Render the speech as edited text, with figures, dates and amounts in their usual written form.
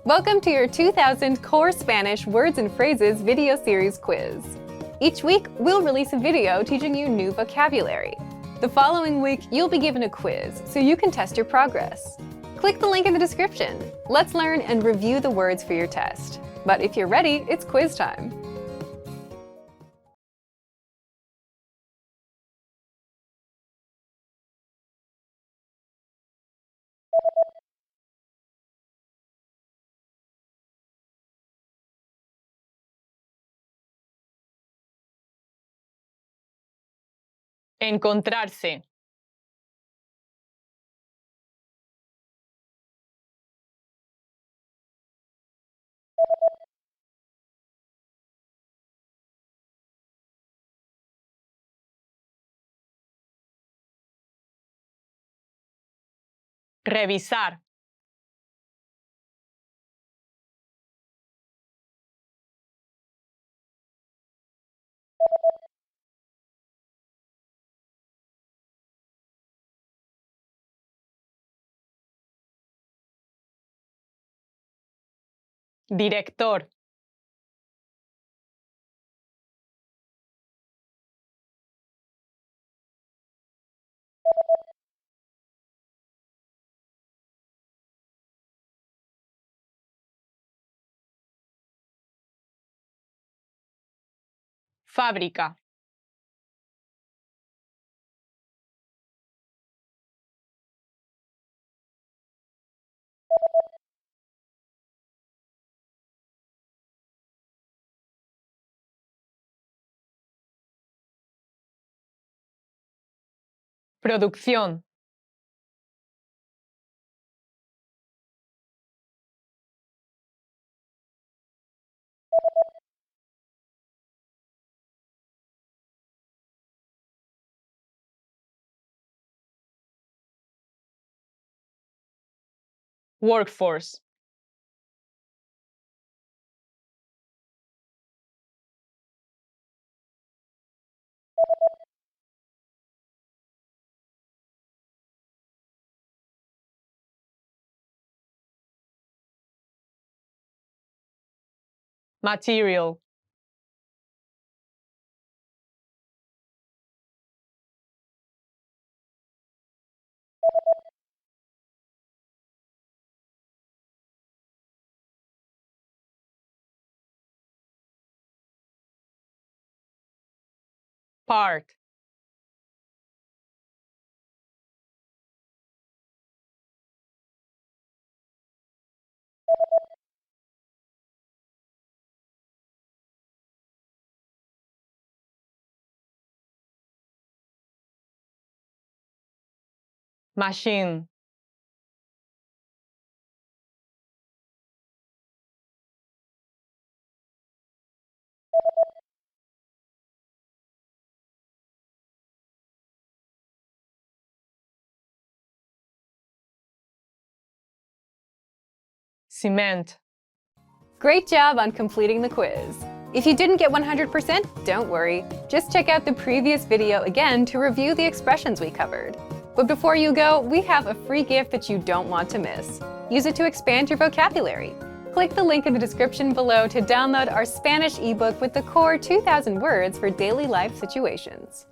Welcome to your 2000 Core Spanish Words and Phrases video series quiz. Each week, we'll release a video teaching you new vocabulary. The following week, you'll be given a quiz so you can test your progress. Click the link in the description. Let's learn and review the words for your test. But if you're ready, it's quiz time. Encontrarse. Revisar. Director. Fábrica. Producción. Workforce. Material. Part. Machine. Cement. Great job on completing the quiz. If you didn't get 100%, don't worry. Just check out the previous video again to review the expressions we covered. But before you go, we have a free gift that you don't want to miss. Use it to expand your vocabulary. Click the link in the description below to download our Spanish ebook with the core 2,000 words for daily life situations.